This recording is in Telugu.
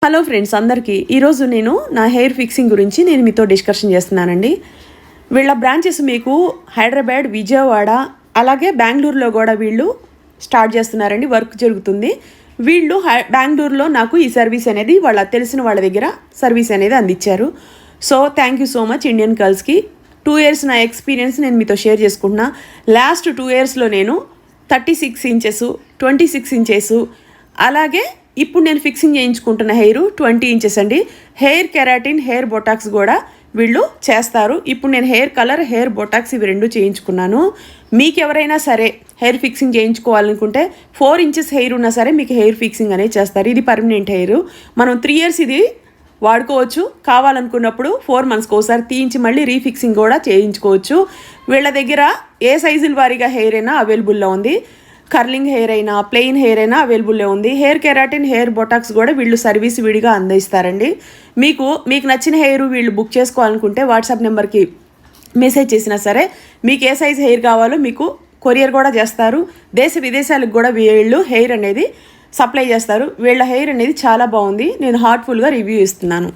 హలో ఫ్రెండ్స్ అందరికీ ఈరోజు నేను నా హెయిర్ ఫిక్సింగ్ గురించి నేను మీతో డిస్కషన్ చేస్తున్నానండి. వీళ్ళ బ్రాంచెస్ మీకు హైదరాబాద్, విజయవాడ, అలాగే బెంగళూరులో కూడా వీళ్ళు స్టార్ట్ చేస్తున్నారండి. వర్క్ జరుగుతుంది. వీళ్ళు బెంగళూరులో నాకు ఈ సర్వీస్ అనేది వాళ్ళ తెలిసిన వాళ్ళ దగ్గర సర్వీస్ అనేది అందించారు. So thank you so much Indian గర్ల్స్కి. 2 years నా ఎక్స్పీరియన్స్ నేను మీతో షేర్ చేసుకుంటున్నా. లాస్ట్ 2 yearsలో నేను 36 inches, 26 inches, అలాగే ఇప్పుడు నేను ఫిక్సింగ్ చేయించుకుంటున్న హెయిర్ 20 inches అండి. హెయిర్ కెరాటిన్, హెయిర్ బొటాక్స్ కూడా వీళ్ళు చేస్తారు. ఇప్పుడు నేను హెయిర్ కలర్, హెయిర్ బొటాక్స్ ఇవి 2 చేయించుకున్నాను. మీకు ఎవరైనా సరే హెయిర్ ఫిక్సింగ్ చేయించుకోవాలనుకుంటే 4 inches హెయిర్ ఉన్నా సరే మీకు హెయిర్ ఫిక్సింగ్ అనేది చేస్తారు. ఇది పర్మనెంట్ హెయిర్. మనం 3 years ఇది వాడుకోవచ్చు. కావాలనుకున్నప్పుడు 4 monthsకి ఒకసారి తీయించి మళ్ళీ రీఫిక్సింగ్ కూడా చేయించుకోవచ్చు. వీళ్ళ దగ్గర ఏ సైజుల వారీగా హెయిర్ అయినా అవైలబుల్లో ఉంది. కర్లింగ్ హెయిర్ అయినా, ప్లెయిన్ హెయిర్ అయినా అవైలబుల్లో ఉంది. హెయిర్ కెరాటిన్, హెయిర్ బొటాక్స్ కూడా వీళ్ళు సర్వీస్ విడిగా అందిస్తారండి. మీకు నచ్చిన హెయిర్ వీళ్ళు బుక్ చేసుకోవాలనుకుంటే వాట్సాప్ నెంబర్కి మెసేజ్ చేసినా సరే మీకు ఏ సైజ్ హెయిర్ కావాలో మీకు కొరియర్ కూడా చేస్తారు. దేశ విదేశాలకు కూడా వీళ్ళు హెయిర్ అనేది సప్లై చేస్తారు. వీళ్ళ హెయిర్ అనేది చాలా బాగుంది. నేను హార్ట్ఫుల్గా రివ్యూ ఇస్తున్నాను.